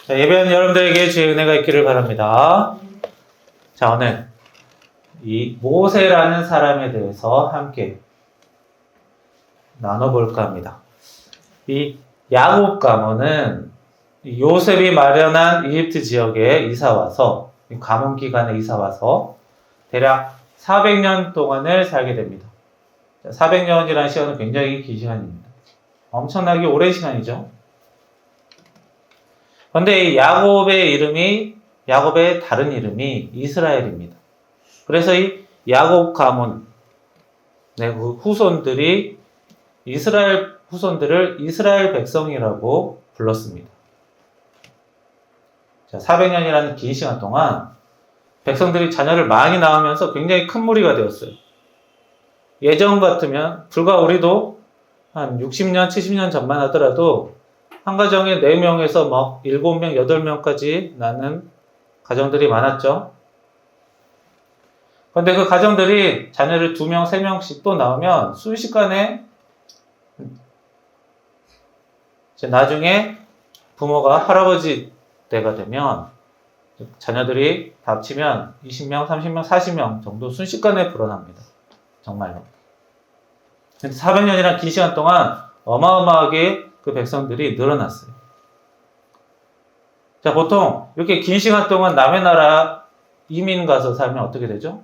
자, 예배하는 여러분들에게 주의 은혜가 있기를 바랍니다. 자, 오늘 이 모세라는 사람에 대해서 함께 나눠볼까 합니다. 이 야곱 가문은 요셉이 마련한 이집트 지역에 이사와서, 가문 기간에 이사와서 대략 400년 동안을 살게 됩니다. 400년이라는 시간은 굉장히 긴 시간입니다. 엄청나게 오랜 시간이죠. 그런데 이 야곱의 다른 이름이 이스라엘입니다. 그래서 이 야곱 가문, 그 후손들이 이스라엘 후손들을 이스라엘 백성이라고 불렀습니다. 자, 400년이라는 긴 시간 동안 백성들이 자녀를 많이 낳으면서 굉장히 큰 무리가 되었어요. 예전 같으면 불과 우리도 한 60년, 70년 전만 하더라도 한 가정에 4명에서 막 7명, 8명까지 낳는 가정들이 많았죠. 그런데 그 가정들이 자녀를 2명, 3명씩 또 낳으면 순식간에 이제 나중에 부모가 할아버지 때가 되면 자녀들이 다 합치면 20명, 30명, 40명 정도 순식간에 불어납니다. 정말로. 400년이란 긴 시간 동안 어마어마하게 그 백성들이 늘어났어요. 자, 보통 이렇게 긴 시간 동안 남의 나라 이민 가서 살면 어떻게 되죠?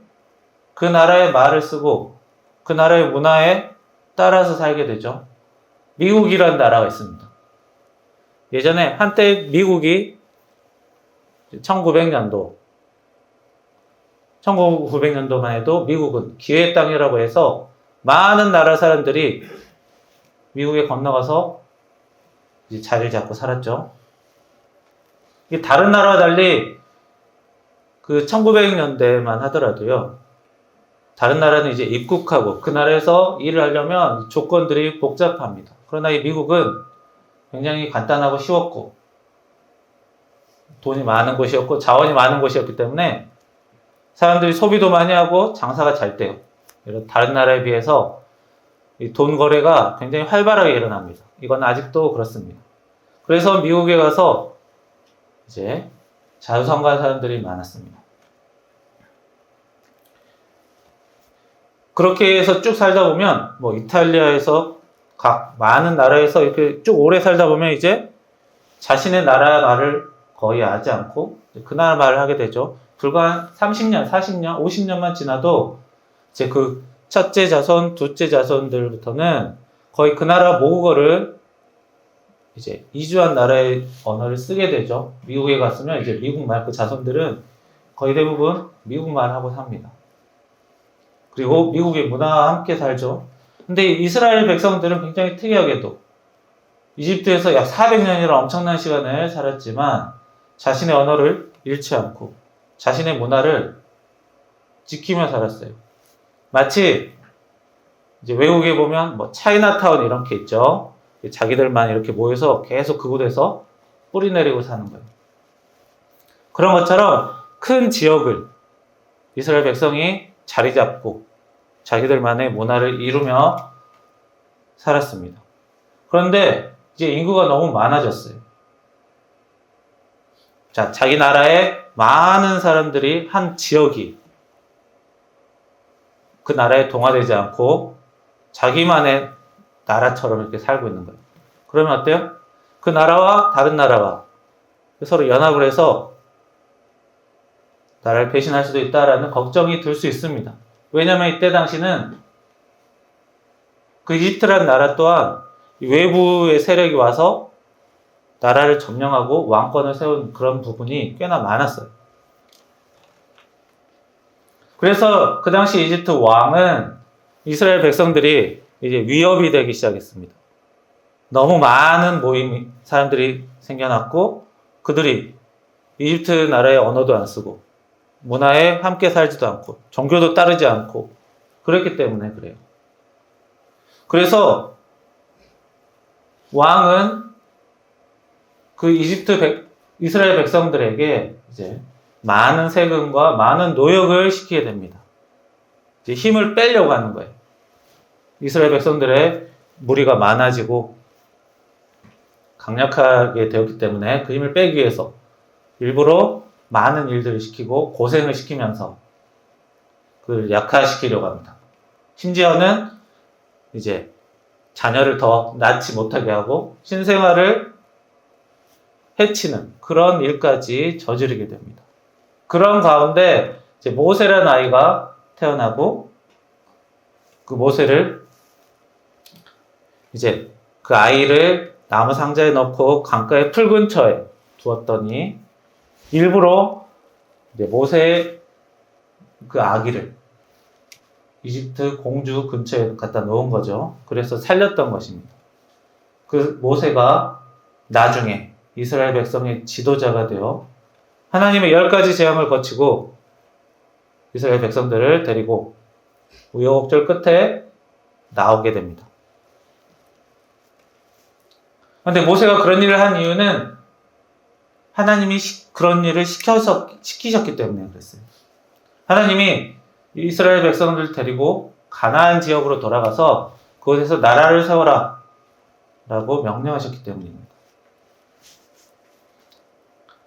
그 나라의 말을 쓰고 그 나라의 문화에 따라서 살게 되죠. 미국이라는 나라가 있습니다. 예전에 한때 미국이 1900년도만 해도 미국은 기회의 땅이라고 해서 많은 나라 사람들이 미국에 건너가서 이제 자리를 잡고 살았죠. 이게 다른 나라와 달리 그 1900년대만 하더라도요. 다른 나라는 이제 입국하고 그 나라에서 일을 하려면 조건들이 복잡합니다. 그러나 이 미국은 굉장히 간단하고 쉬웠고 돈이 많은 곳이었고 자원이 많은 곳이었기 때문에 사람들이 소비도 많이 하고 장사가 잘 돼요. 다른 나라에 비해서 이 돈 거래가 굉장히 활발하게 일어납니다. 이건 아직도 그렇습니다. 그래서 미국에 가서 이제 자유성가한 사람들이 많았습니다. 그렇게 해서 쭉 살다 보면 뭐 이탈리아에서 각 많은 나라에서 이렇게 쭉 오래 살다 보면 이제 자신의 나라 말을 거의 하지 않고 그 나라 말을 하게 되죠. 불과 30년, 40년, 50년만 지나도 이제 그 첫째 자손, 둘째 자손들부터는 거의 그 나라 모국어를 이제 이주한 나라의 언어를 쓰게 되죠. 미국에 갔으면 이제 미국말, 그 자손들은 거의 대부분 미국말 하고 삽니다. 그리고 미국의 문화와 함께 살죠. 근데 이스라엘 백성들은 굉장히 특이하게도 이집트에서 약 400년이라는 엄청난 시간을 살았지만 자신의 언어를 잃지 않고 자신의 문화를 지키며 살았어요. 마치 이제 외국에 보면 뭐 차이나타운 이런 게 있죠. 자기들만 이렇게 모여서 계속 그곳에서 뿌리 내리고 사는 거예요. 그런 것처럼 큰 지역을 이스라엘 백성이 자리 잡고 자기들만의 문화를 이루며 살았습니다. 그런데 이제 인구가 너무 많아졌어요. 자, 자기 나라에 많은 사람들이 한 지역이 그 나라에 동화되지 않고 자기만의 나라처럼 이렇게 살고 있는 거예요. 그러면 어때요? 그 나라와 다른 나라가 서로 연합을 해서 나라를 배신할 수도 있다라는 걱정이 들 수 있습니다. 왜냐하면 이때 당시는 그 이집트라는 나라 또한 외부의 세력이 와서 나라를 점령하고 왕권을 세운 그런 부분이 꽤나 많았어요. 그래서 그 당시 이집트 왕은 이스라엘 백성들이 이제 위협이 되기 시작했습니다. 너무 많은 사람들이 생겨났고 그들이 이집트 나라의 언어도 안 쓰고 문화에 함께 살지도 않고 종교도 따르지 않고 그랬기 때문에 그래요. 그래서 왕은 그 이스라엘 백성들에게 이제 많은 세금과 많은 노역을 시키게 됩니다. 이제 힘을 빼려고 하는 거예요. 이스라엘 백성들의 무리가 많아지고 강력하게 되었기 때문에 그 힘을 빼기 위해서 일부러 많은 일들을 시키고 고생을 시키면서 그를 약화시키려고 합니다. 심지어는 이제 자녀를 더 낳지 못하게 하고 신생아를 해치는 그런 일까지 저지르게 됩니다. 그런 가운데 이제 모세라는 아이가 태어나고 그 모세를 이제 그 아이를 나무 상자에 넣고 강가의 풀 근처에 두었더니 일부러 이제 모세의 그 아기를 이집트 공주 근처에 갖다 놓은 거죠. 그래서 살렸던 것입니다. 그 모세가 나중에 이스라엘 백성의 지도자가 되어 하나님의 10가지 재앙을 거치고 이스라엘 백성들을 데리고 우여곡절 끝에 나오게 됩니다. 그런데 모세가 그런 일을 한 이유는 하나님이 그런 일을 시키셨기 때문에 그랬어요. 하나님이 이스라엘 백성들을 데리고 가나안 지역으로 돌아가서 그곳에서 나라를 세워라 라고 명령하셨기 때문입니다.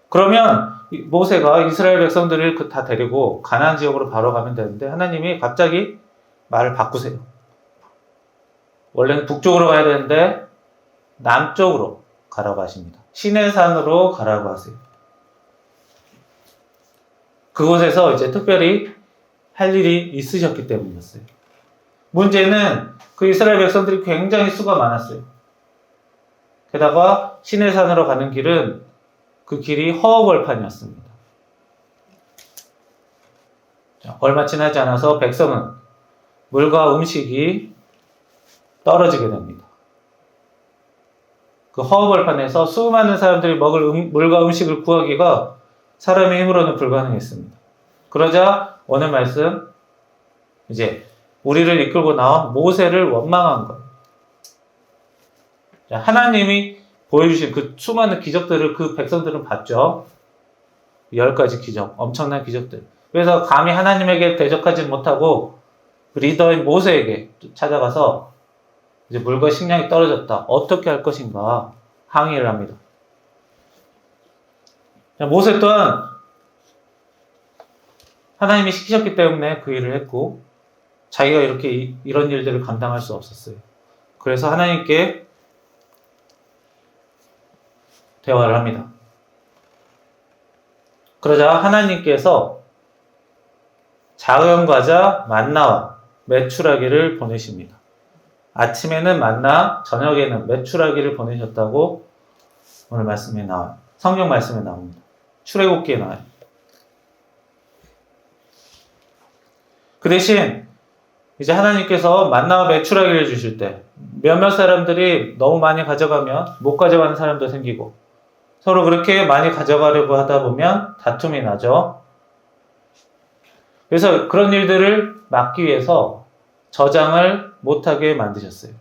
그러면 모세가 이스라엘 백성들을 다 데리고 가나안 지역으로 바로 가면 되는데 하나님이 갑자기 말을 바꾸세요. 원래는 북쪽으로 가야 되는데 남쪽으로 가라고 하십니다. 시내산으로 가라고 하세요. 그곳에서 이제 특별히 할 일이 있으셨기 때문이었어요. 문제는 그 이스라엘 백성들이 굉장히 수가 많았어요. 게다가 시내산으로 가는 길은 그 길이 허허벌판이었습니다. 얼마 지나지 않아서 백성은 물과 음식이 떨어지게 됩니다. 그 허허벌판에서 수많은 사람들이 먹을 물과 음식을 구하기가 사람의 힘으로는 불가능했습니다. 그러자 오늘 말씀 이제 우리를 이끌고 나온 모세를 원망한 거예요. 하나님이 보여주신 그 수많은 기적들을 그 백성들은 봤죠. 10가지 기적, 엄청난 기적들. 그래서 감히 하나님에게 대적하지 못하고 그 리더인 모세에게 찾아가서 이제 물과 식량이 떨어졌다. 어떻게 할 것인가 항의를 합니다. 모세 또한 하나님이 시키셨기 때문에 그 일을 했고 자기가 이렇게 이런 일들을 감당할 수 없었어요. 그래서 하나님께 대화를 합니다. 그러자 하나님께서 작은 과자 만나와 메추라기를 보내십니다. 아침에는 만나, 저녁에는 메추라기를 보내셨다고 오늘 말씀에 나와요. 성경 말씀에 나옵니다. 출애굽기에 나와요. 그 대신 이제 하나님께서 만나와 메추라기를 주실 때 몇몇 사람들이 너무 많이 가져가면 못 가져가는 사람도 생기고 서로 그렇게 많이 가져가려고 하다 보면 다툼이 나죠. 그래서 그런 일들을 막기 위해서 저장을 못하게 만드셨어요.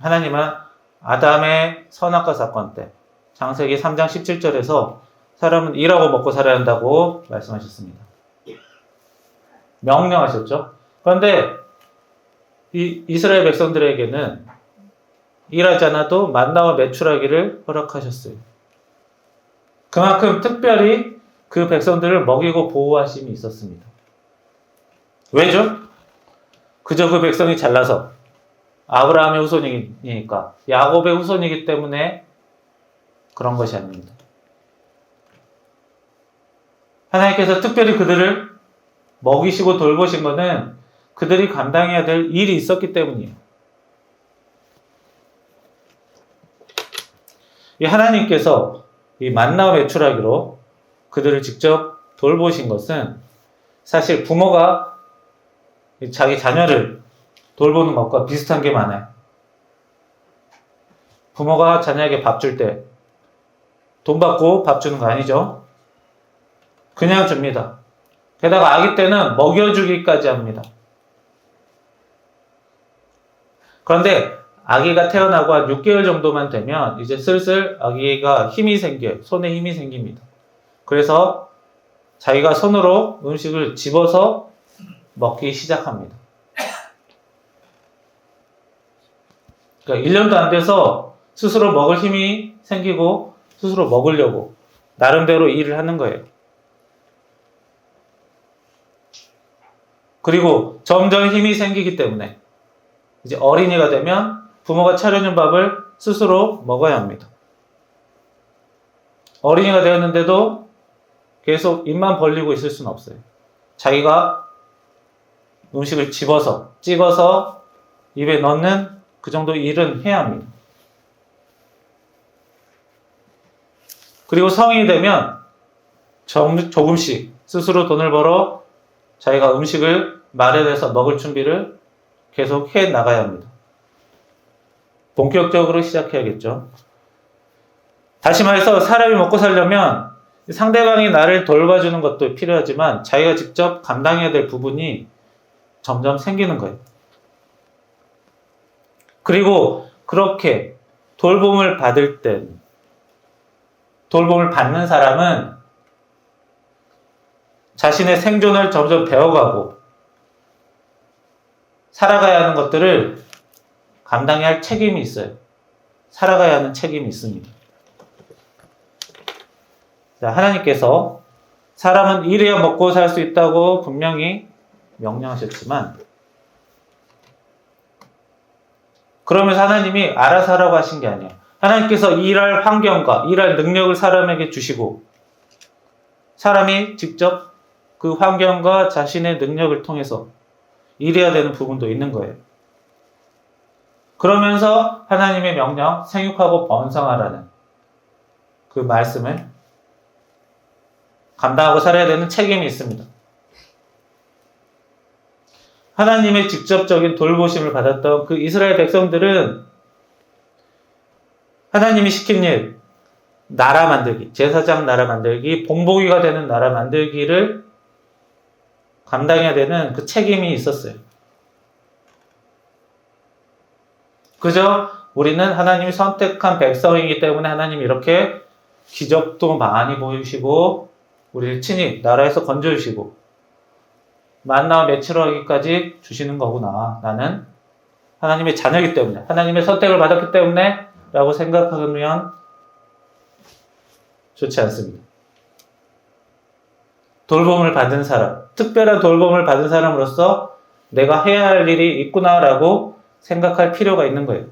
하나님은 아담의 선악과 사건 때 창세기 3장 17절에서 사람은 일하고 먹고 살아야 한다고 말씀하셨습니다. 명령하셨죠. 그런데 이 이스라엘 백성들에게는 일하지 않아도 만나와 메추라기를 허락하셨어요. 그만큼 특별히 그 백성들을 먹이고 보호하심이 있었습니다. 왜죠? 그저 그 백성이 잘나서 아브라함의 후손이니까 야곱의 후손이기 때문에 그런 것이 아닙니다. 하나님께서 특별히 그들을 먹이시고 돌보신 것은 그들이 감당해야 될 일이 있었기 때문이에요. 이 하나님께서 이 만나와 메추라기로 그들을 직접 돌보신 것은 사실 부모가 자기 자녀를 돌보는 것과 비슷한 게 많아요. 부모가 자녀에게 밥 줄 때 돈 받고 밥 주는 거 아니죠? 그냥 줍니다. 게다가 아기 때는 먹여주기까지 합니다. 그런데 아기가 태어나고 한 6개월 정도만 되면 이제 슬슬 아기가 힘이 생겨요. 손에 힘이 생깁니다. 그래서 자기가 손으로 음식을 집어서 먹기 시작합니다. 그러니까 1년도 안 돼서 스스로 먹을 힘이 생기고 스스로 먹으려고 나름대로 일을 하는 거예요. 그리고 점점 힘이 생기기 때문에 이제 어린이가 되면 부모가 차려준 밥을 스스로 먹어야 합니다. 어린이가 되었는데도 계속 입만 벌리고 있을 수는 없어요. 자기가 음식을 집어서 찍어서 입에 넣는 그 정도 일은 해야 합니다. 그리고 성인이 되면 조금씩 스스로 돈을 벌어 자기가 음식을 마련해서 먹을 준비를 계속 해 나가야 합니다. 본격적으로 시작해야겠죠. 다시 말해서 사람이 먹고 살려면 상대방이 나를 돌봐주는 것도 필요하지만 자기가 직접 감당해야 될 부분이 점점 생기는 거예요. 그리고 그렇게 돌봄을 받을 때, 돌봄을 받는 사람은 자신의 생존을 점점 배워가고 살아가야 하는 것들을 감당해야 할 책임이 있어요. 살아가야 하는 책임이 있습니다. 자, 하나님께서 사람은 일해야 먹고 살 수 있다고 분명히 명령하셨지만 그러면서 하나님이 알아서 하라고 하신 게 아니에요. 하나님께서 일할 환경과 일할 능력을 사람에게 주시고 사람이 직접 그 환경과 자신의 능력을 통해서 일해야 되는 부분도 있는 거예요. 그러면서 하나님의 명령, 생육하고 번성하라는 그 말씀을 감당하고 살아야 되는 책임이 있습니다. 하나님의 직접적인 돌보심을 받았던 그 이스라엘 백성들은 하나님이 시킨 일, 나라 만들기, 제사장 나라 만들기, 본보기가 되는 나라 만들기를 감당해야 되는 그 책임이 있었어요. 그저 우리는 하나님이 선택한 백성이기 때문에 하나님이 이렇게 기적도 많이 보이시고 우리를 친히 나라에서 건져주시고 만나와 메추라기까지 주시는 거구나. 나는 하나님의 자녀이기 때문에 하나님의 선택을 받았기 때문에 라고 생각하면 좋지 않습니다. 돌봄을 받은 사람, 특별한 돌봄을 받은 사람으로서 내가 해야 할 일이 있구나라고 생각할 필요가 있는 거예요.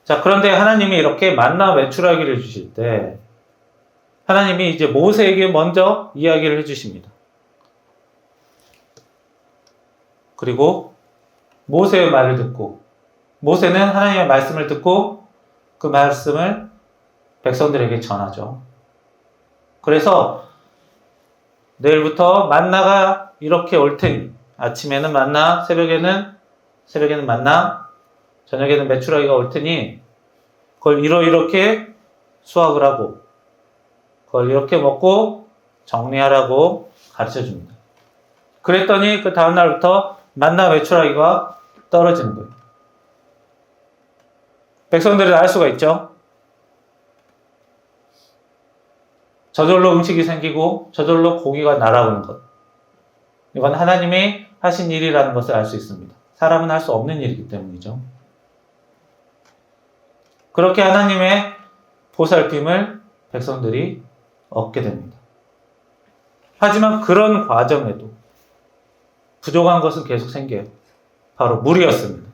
자, 그런데 하나님이 이렇게 만나 메추라기를 주실 때 하나님이 이제 모세에게 먼저 이야기를 해주십니다. 그리고 모세의 말을 듣고 모세는 하나님의 말씀을 듣고 그 말씀을 백성들에게 전하죠. 그래서 내일부터 만나가 이렇게 올 테니 아침에는 만나, 새벽에는 만나, 저녁에는 메추라기가 올 테니 그걸 이렇게 수확을 하고 그걸 이렇게 먹고 정리하라고 가르쳐 줍니다. 그랬더니 그 다음 날부터 만나 메추라기가 떨어지는 거예요. 백성들은 알 수가 있죠. 저절로 음식이 생기고 저절로 고기가 날아오는 것. 이건 하나님이 하신 일이라는 것을 알 수 있습니다. 사람은 할 수 없는 일이기 때문이죠. 그렇게 하나님의 보살핌을 백성들이 얻게 됩니다. 하지만 그런 과정에도 부족한 것은 계속 생겨요. 바로 물이었습니다.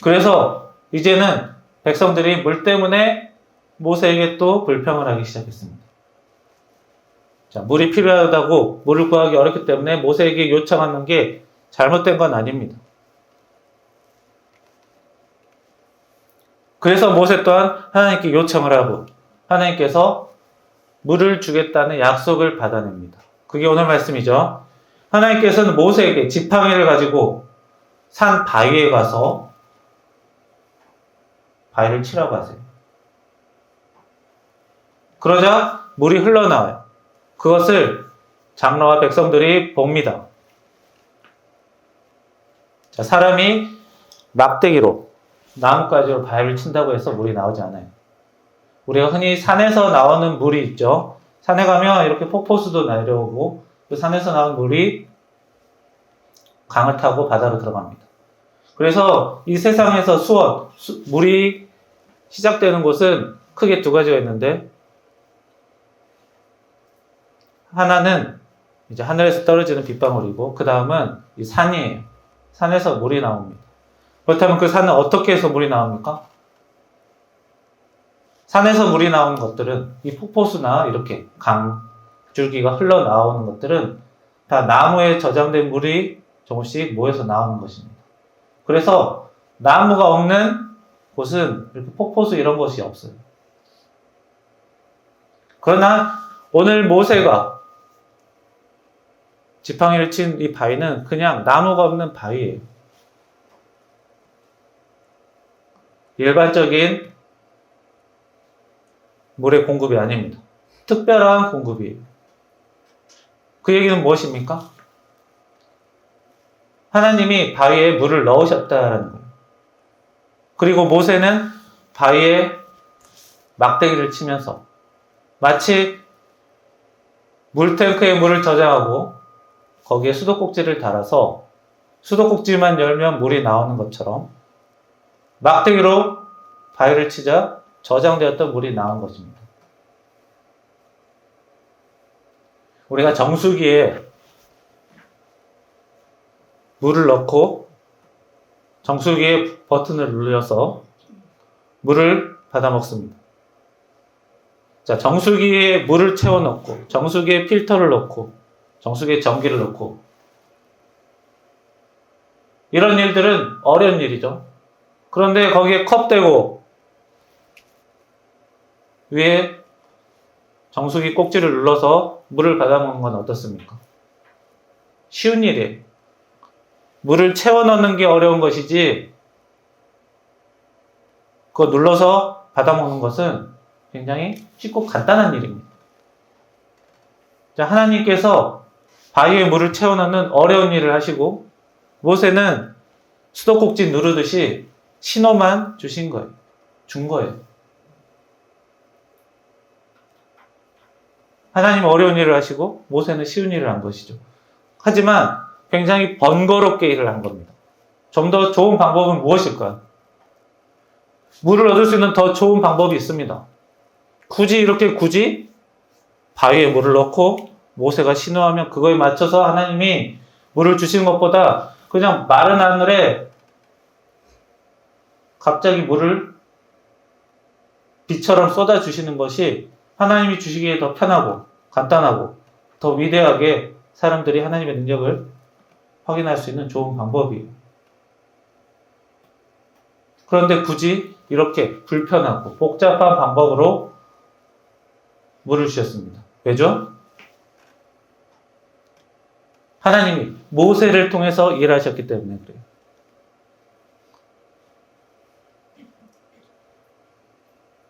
그래서 이제는 백성들이 물 때문에 모세에게 또 불평을 하기 시작했습니다. 자, 물이 필요하다고 물을 구하기 어렵기 때문에 모세에게 요청하는 게 잘못된 건 아닙니다. 그래서 모세 또한 하나님께 요청을 하고 하나님께서 물을 주겠다는 약속을 받아냅니다. 그게 오늘 말씀이죠. 하나님께서는 모세에게 지팡이를 가지고 산 바위에 가서 바위를 치라고 하세요. 그러자 물이 흘러나와요. 그것을 장로와 백성들이 봅니다. 자, 사람이 막대기로 나뭇가지로 바위를 친다고 해서 물이 나오지 않아요. 우리가 흔히 산에서 나오는 물이 있죠. 산에 가면 이렇게 폭포수도 내려오고 그 산에서 나온 물이 강을 타고 바다로 들어갑니다. 그래서 이 세상에서 물이 시작되는 곳은 크게 두 가지가 있는데, 하나는 이제 하늘에서 떨어지는 빗방울이고, 그 다음은 이 산이에요. 산에서 물이 나옵니다. 그렇다면 그 산은 어떻게 해서 물이 나옵니까? 산에서 물이 나오는 것들은, 이 폭포수나 이렇게 강줄기가 흘러나오는 것들은 다 나무에 저장된 물이 조금씩 모여서 나오는 것입니다. 그래서 나무가 없는 곳은 이렇게 폭포수 이런 것이 없어요. 그러나 오늘 모세가 지팡이를 친 이 바위는 그냥 나무가 없는 바위예요. 일반적인 물의 공급이 아닙니다. 특별한 공급이에요. 그 얘기는 무엇입니까? 하나님이 바위에 물을 넣으셨다라는 거예요. 그리고 모세는 바위에 막대기를 치면서 마치 물탱크에 물을 저장하고 거기에 수도꼭지를 달아서 수도꼭지만 열면 물이 나오는 것처럼 막대기로 바위를 치자 저장되었던 물이 나온 것입니다. 우리가 정수기에 물을 넣고 정수기에 버튼을 눌러서 물을 받아 먹습니다. 자, 정수기에 물을 채워 넣고 정수기에 필터를 넣고 정수기에 전기를 넣고 이런 일들은 어려운 일이죠. 그런데 거기에 컵 대고 위에 정수기 꼭지를 눌러서 물을 받아 먹는 건 어떻습니까? 쉬운 일이에요. 물을 채워 넣는 게 어려운 것이지 그거 눌러서 받아 먹는 것은 굉장히 쉽고 간단한 일입니다. 자, 하나님께서 바위에 물을 채워 넣는 어려운 일을 하시고 모세는 수도꼭지 누르듯이 신호만 주신 거예요. 준 거예요. 하나님은 어려운 일을 하시고 모세는 쉬운 일을 한 것이죠. 하지만 굉장히 번거롭게 일을 한 겁니다. 좀 더 좋은 방법은 무엇일까요? 물을 얻을 수 있는 더 좋은 방법이 있습니다. 굳이 바위에 물을 넣고 모세가 신호하면 그거에 맞춰서 하나님이 물을 주시는 것보다 그냥 마른 하늘에 갑자기 물을 비처럼 쏟아주시는 것이 하나님이 주시기에 더 편하고 간단하고 더 위대하게 사람들이 하나님의 능력을 확인할 수 있는 좋은 방법이에요. 그런데 굳이 이렇게 불편하고 복잡한 방법으로 물을 주셨습니다. 왜죠? 하나님이 모세를 통해서 일하셨기 때문에 그래요.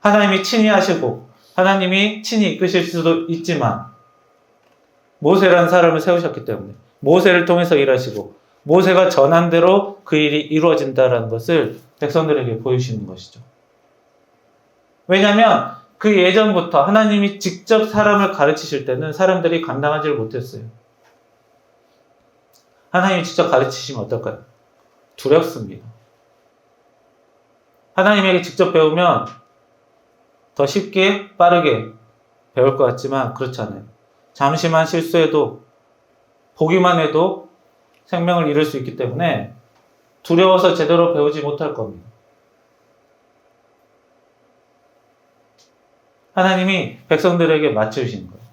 하나님이 친히 하시고 하나님이 친히 이끄실 수도 있지만 모세라는 사람을 세우셨기 때문에 모세를 통해서 일하시고 모세가 전한 대로 그 일이 이루어진다는 것을 백성들에게 보여주시는 것이죠. 왜냐하면 그 예전부터 하나님이 직접 사람을 가르치실 때는 사람들이 감당하지를 못했어요. 하나님이 직접 가르치시면 어떨까요? 두렵습니다. 하나님에게 직접 배우면 더 쉽게 빠르게 배울 것 같지만 그렇지 않아요. 잠시만 실수해도 보기만 해도 생명을 잃을 수 있기 때문에 두려워서 제대로 배우지 못할 겁니다. 하나님이 백성들에게 맞춰주시는 거예요.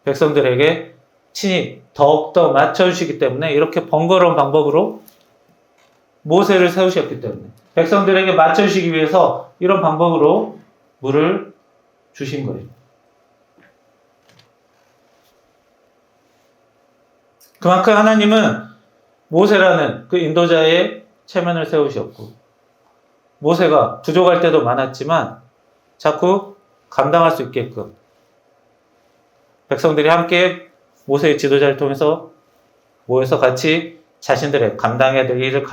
백성들에게 친히 더욱더 맞춰주시기 때문에 이렇게 번거로운 방법으로 모세를 세우셨기 때문에 백성들에게 맞춰주시기 위해서 이런 방법으로 물을 주신 거예요. 그만큼 하나님은 모세라는 그 인도자의 체면을 세우셨고 모세가 부족할 때도 많았지만 자꾸 감당할 수 있게끔 백성들이 함께 모세의 지도자를 통해서 모여서 같이 자신들의 감당해야 될 일을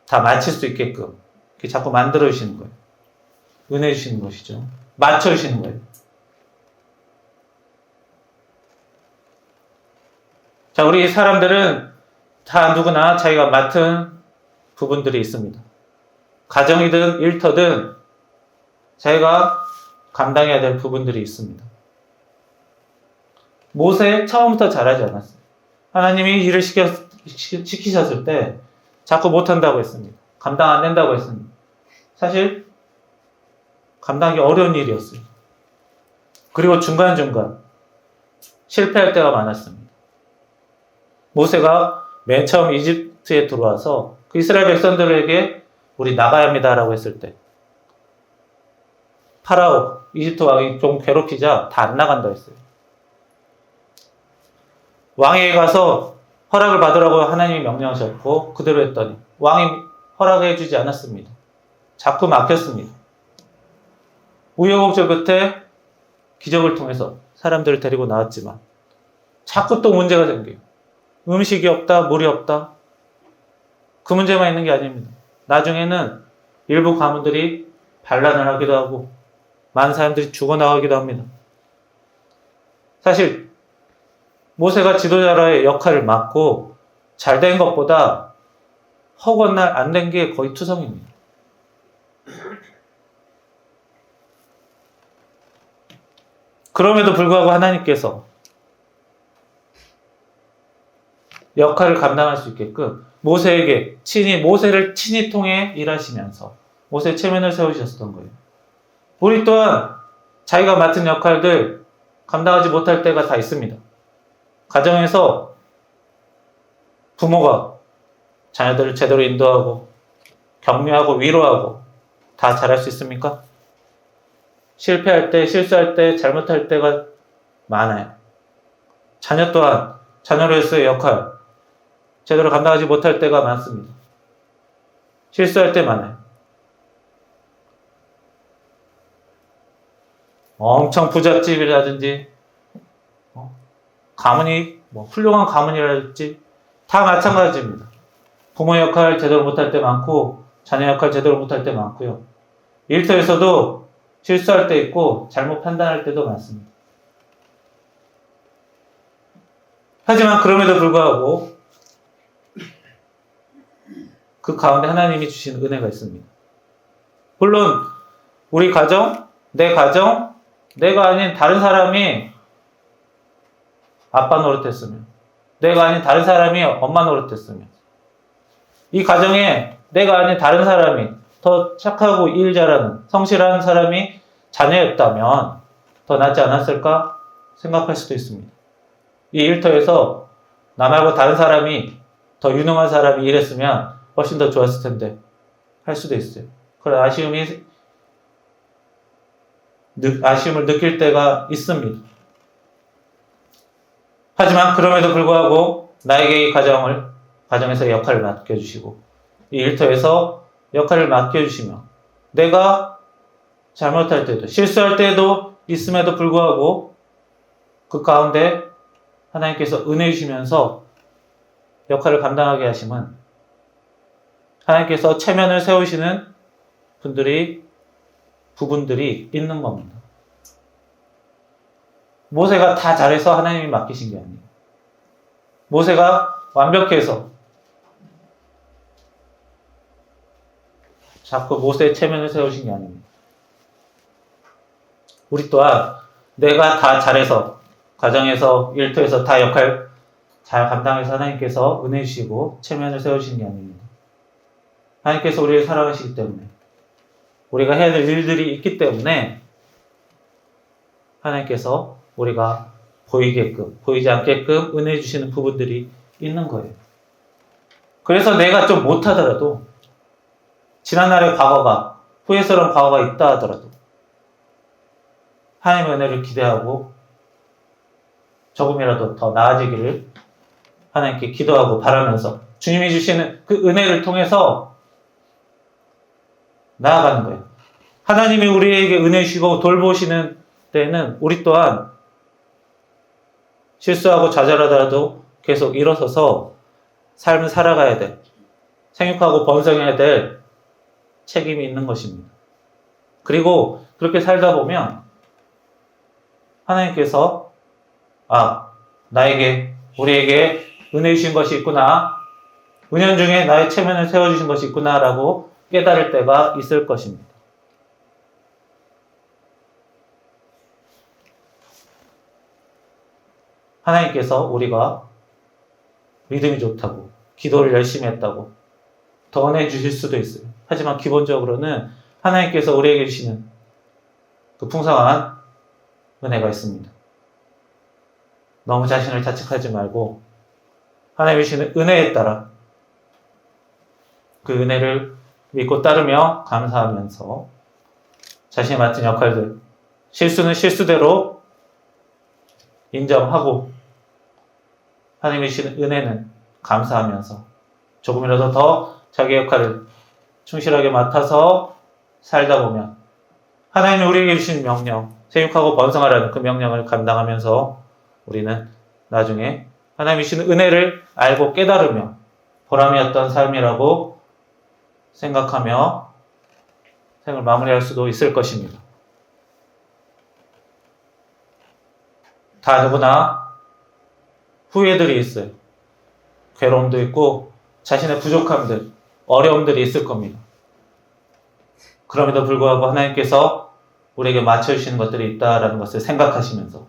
다 마칠 수 있게끔 이렇게 자꾸 만들어 주시는 거예요. 은혜 주시는 것이죠. 맞춰 주시는 거예요. 자, 우리 사람들은 다 누구나 자기가 맡은 부분들이 있습니다. 가정이든 일터든 자기가 감당해야 될 부분들이 있습니다. 모세 처음부터 잘하지 않았어요. 하나님이 일을 시키셨을 때 자꾸 못한다고 했습니다. 감당 안 된다고 했습니다. 사실 감당하기 어려운 일이었어요. 그리고 중간중간 실패할 때가 많았습니다. 모세가 맨 처음 이집트에 들어와서 그 이스라엘 백성들에게 우리 나가야 합니다라고 했을 때 파라오, 이집트 왕이 좀 괴롭히자 다 안 나간다 했어요. 왕에게 가서 허락을 받으라고 하나님이 명령하셨고 그대로 했더니 왕이 허락해 주지 않았습니다. 자꾸 막혔습니다. 우여곡절 끝에 기적을 통해서 사람들을 데리고 나왔지만 자꾸 또 문제가 생겨요. 음식이 없다, 물이 없다. 그 문제만 있는 게 아닙니다. 나중에는 일부 가문들이 반란을 하기도 하고 많은 사람들이 죽어나가기도 합니다. 사실 모세가 지도자로의 역할을 맡고 잘 된 것보다 허건날 안 된 게 거의 투성입니다. 그럼에도 불구하고 하나님께서 역할을 감당할 수 있게끔 모세를 친히 통해 일하시면서 모세의 체면을 세우셨던 거예요. 우리 또한 자기가 맡은 역할들 감당하지 못할 때가 다 있습니다. 가정에서 부모가 자녀들을 제대로 인도하고 격려하고 위로하고 다 잘할 수 있습니까? 실패할 때, 실수할 때, 잘못할 때가 많아요. 자녀 또한 자녀로서의 역할 제대로 감당하지 못할 때가 많습니다. 실수할 때 많아요. 엄청 부잣집이라든지 가문이 훌륭한 가문이라든지 다 마찬가지입니다. 부모 역할 제대로 못할 때 많고 자녀 역할 제대로 못할 때 많고요. 일터에서도 실수할 때 있고 잘못 판단할 때도 많습니다. 하지만 그럼에도 불구하고 그 가운데 하나님이 주신 은혜가 있습니다. 물론 우리 가정, 내가 아닌 다른 사람이 아빠 노릇했으면, 내가 아닌 다른 사람이 엄마 노릇했으면, 이 가정에 내가 아닌 다른 사람이 더 착하고 일 잘하는 성실한 사람이 자녀였다면 더 낫지 않았을까 생각할 수도 있습니다. 이 일터에서 나 말고 다른 사람이 더 유능한 사람이 일했으면 훨씬 더 좋았을 텐데 할 수도 있어요. 그런 아쉬움을 느낄 때가 있습니다. 하지만 그럼에도 불구하고 나에게 이 가정에서 역할을 맡겨주시고 이 일터에서 역할을 맡겨주시며 내가 잘못할 때도 실수할 때도 있음에도 불구하고 그 가운데 하나님께서 은혜 주시면서 역할을 감당하게 하심은 하나님께서 체면을 세우시는 부분들이 있는 겁니다. 모세가 다 잘해서 하나님이 맡기신 게 아니에요. 모세가 완벽해서 자꾸 모세의 체면을 세우신 게 아닙니다. 우리 또한 내가 다 잘해서 가정에서 일터에서 다 역할 잘 감당해서 하나님께서 은혜 주시고 체면을 세우시는 게 아닙니다. 하나님께서 우리를 사랑하시기 때문에 우리가 해야 될 일들이 있기 때문에 하나님께서 우리가 보이지 않게끔 은혜 주시는 부분들이 있는 거예요. 그래서 내가 좀 못하더라도 지난날의 과거가 후회스러운 과거가 있다 하더라도 하나님의 은혜를 기대하고 조금이라도 더 나아지기를 하나님께 기도하고 바라면서 주님이 주시는 그 은혜를 통해서 나아가는 거예요. 하나님이 우리에게 은혜 주시고 돌보시는 때는 우리 또한 실수하고 좌절하더라도 계속 일어서서 삶을 살아가야 될, 생육하고 번성해야 될 책임이 있는 것입니다. 그리고 그렇게 살다 보면 하나님께서 우리에게 은혜 주신 것이 있구나. 은연중에 나의 체면을 세워주신 것이 있구나라고 깨달을 때가 있을 것입니다. 하나님께서 우리가 믿음이 좋다고, 기도를 열심히 했다고 더 은혜 주실 수도 있어요. 하지만 기본적으로는 하나님께서 우리에게 주시는 그 풍성한 은혜가 있습니다. 너무 자신을 자책하지 말고 하나님이 주시는 은혜에 따라 그 은혜를 믿고 따르며 감사하면서 자신이 맡은 역할들, 실수는 실수대로 인정하고 하나님이 주시는 은혜는 감사하면서 조금이라도 더 자기 역할을 충실하게 맡아서 살다 보면 하나님이 우리에게 주신 명령, 생육하고 번성하라는 그 명령을 감당하면서 우리는 나중에 하나님이 주시는 은혜를 알고 깨달으며 보람이었던 삶이라고 생각하며 생을 마무리할 수도 있을 것입니다. 다 누구나 후회들이 있어요. 괴로움도 있고 자신의 부족함들, 어려움들이 있을 겁니다. 그럼에도 불구하고 하나님께서 우리에게 맞춰주시는 것들이 있다라는 것을 생각하시면서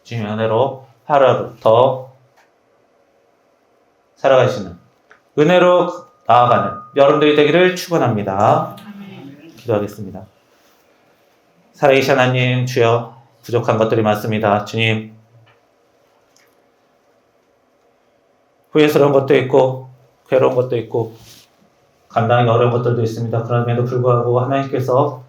주님의 은혜로 하루하루 더 살아가시는 은혜로 나아가는 여러분들이 되기를 축원합니다. 기도하겠습니다. 살아계신 하나님, 주여 부족한 것들이 많습니다. 주님, 후회스러운 것도 있고 괴로운 것도 있고 감당하기 어려운 것들도 있습니다. 그럼에도 불구하고 하나님께서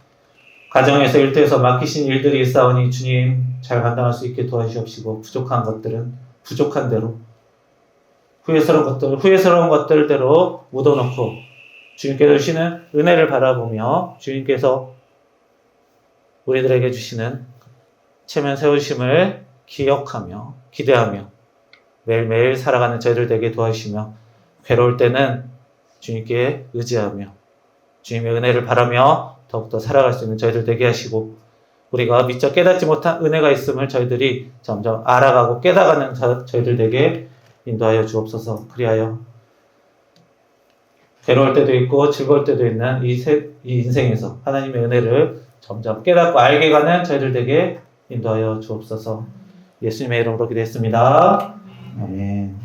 가정에서 일터에서 맡기신 일들이 있사오니 주님 잘 감당할 수 있게 도와주시옵시고 부족한 것들은 부족한 대로 후회스러운 것들대로 묻어놓고 주님께서 주시는 은혜를 바라보며 주님께서 우리들에게 주시는 체면 세우심을 기억하며 기대하며 매일매일 살아가는 저희들 되게 도와주시며 괴로울 때는 주님께 의지하며 주님의 은혜를 바라며 더욱더 살아갈 수 있는 저희들 되게 하시고 우리가 미처 깨닫지 못한 은혜가 있음을 저희들이 점점 알아가고 깨닫는 저희들 되게 인도하여 주옵소서. 그리하여 괴로울 때도 있고 즐거울 때도 있는 이 인생에서 하나님의 은혜를 점점 깨닫고 알게 가는 저희들 되게 인도하여 주옵소서. 예수님의 이름으로 기도했습니다. 아멘.